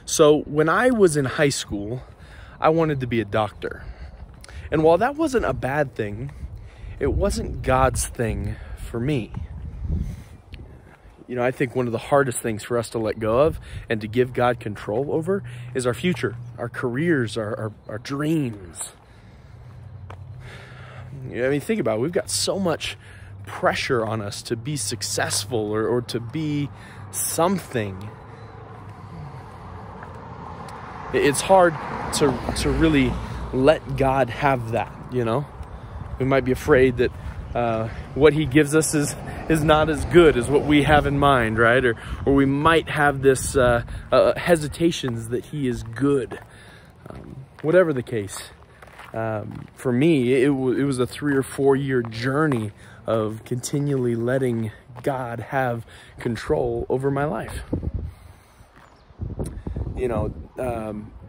So when I was in high school, I wanted to be a doctor. And while that wasn't a bad thing, it wasn't God's thing for me. You know, I think one of the hardest things for us to let go of and to give God control over is our future, our careers, our dreams. I mean, think about it. We've got so much pressure on us to be successful or to be something. It's hard to really let God have that, you know? We might be afraid that what he gives us is not as good as what we have in mind, right? Or we might have this hesitations that he is good. Whatever the case, for me, it was a 3 or 4 year journey of continually letting God have control over my life. You know,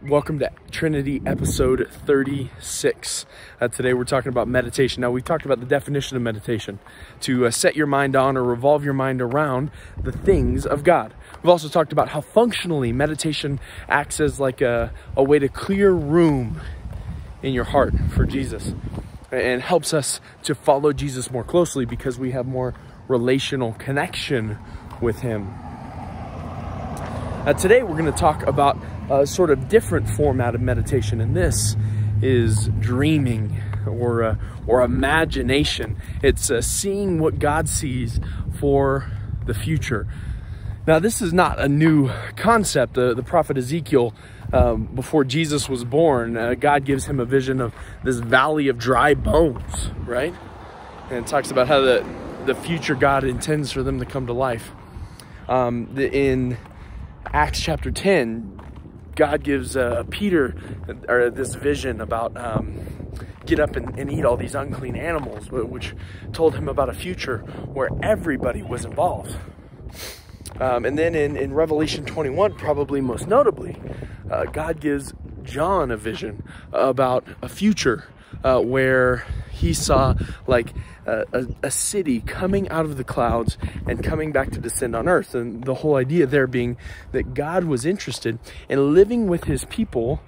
welcome to Trinity episode 36. Today we're talking about meditation. Now, we talked about the definition of meditation, to set your mind on or revolve your mind around the things of God. We've also talked about how functionally meditation acts as like a way to clear room in your heart for Jesus, and helps us to follow Jesus more closely because we have more relational connection with him. Today we're going to talk about a sort of different format of meditation, and this is dreaming or imagination. It's seeing what God sees for the future. Now, this is not a new concept. The prophet Ezekiel, before Jesus was born, God gives him a vision of this valley of dry bones, right? And it talks about how the future God intends for them to come to life. In Acts chapter 10, God gives Peter this vision about get up and eat all these unclean animals, which told him about a future where everybody was involved. And then in Revelation 21, probably most notably, God gives John a vision about a future where he saw like a city coming out of the clouds and coming back to descend on earth. And the whole idea there being that God was interested in living with his people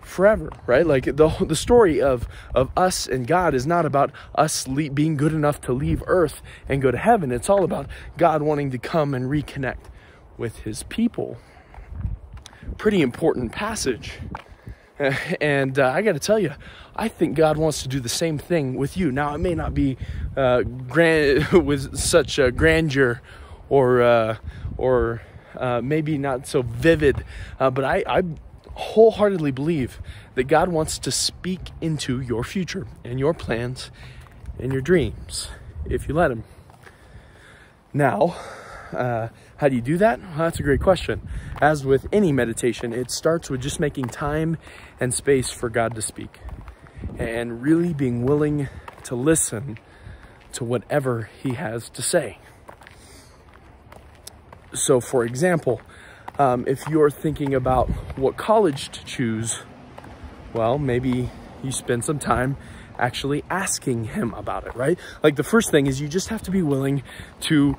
forever, right? Like the story of us and God is not about us being good enough to leave earth and go to heaven. It's all about God wanting to come and reconnect with his people. Pretty important passage. And I got to tell you, I think God wants to do the same thing with you. Now, it may not be with such grandeur or maybe not so vivid, but I wholeheartedly believe that God wants to speak into your future and your plans and your dreams if you let him. Now, how do you do that? Well, that's a great question. As with any meditation, it starts with just making time and space for God to speak and really being willing to listen to whatever he has to say. So, for example, if you're thinking about what college to choose, well, maybe you spend some time actually asking him about it, right? Like, the first thing is you just have to be willing to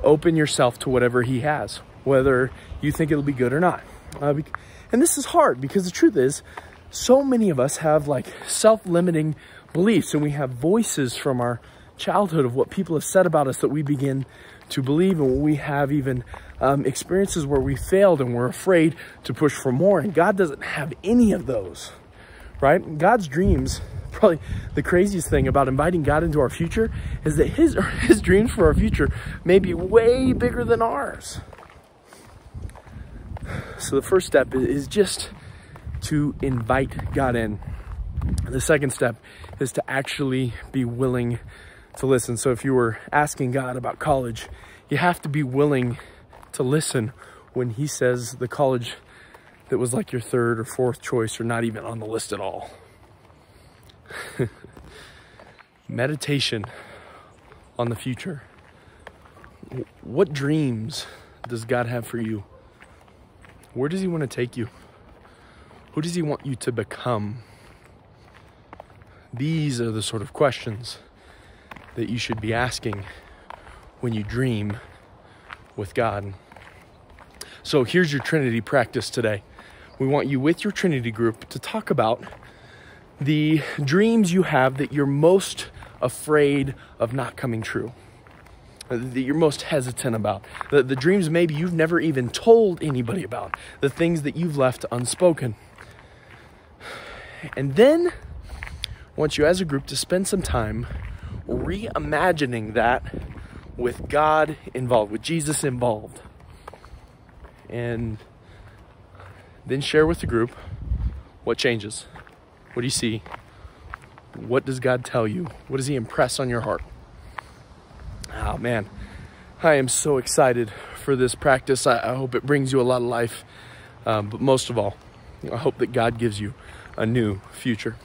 open yourself to whatever he has, whether you think it'll be good or not. And this is hard because the truth is, so many of us have like self-limiting beliefs, and we have voices from our childhood of what people have said about us that we begin to believe, and we have even experiences where we failed and we're afraid to push for more. And God doesn't have any of those, right? God's dreams, probably the craziest thing about inviting God into our future is that his dreams for our future may be way bigger than ours. So the first step is just to invite God in. The second step is to actually be willing to listen. So if you were asking God about college, you have to be willing to listen when he says the college that was like your third or fourth choice or not even on the list at all. Meditation on the future. What dreams does God have for you? Where does he want to take you? Who does he want you to become? These are the sort of questions that you should be asking when you dream with God. So here's your Trinity practice today. We want you with your Trinity group to talk about the dreams you have that you're most afraid of not coming true, that you're most hesitant about, the dreams maybe you've never even told anybody about, the things that you've left unspoken. And then I want you as a group to spend some time reimagining that with God involved, with Jesus involved. And then share with the group what changes. What do you see? What does God tell you? What does he impress on your heart? Oh man, I am so excited for this practice. I hope it brings you a lot of life. But most of all, I hope that God gives you a new future.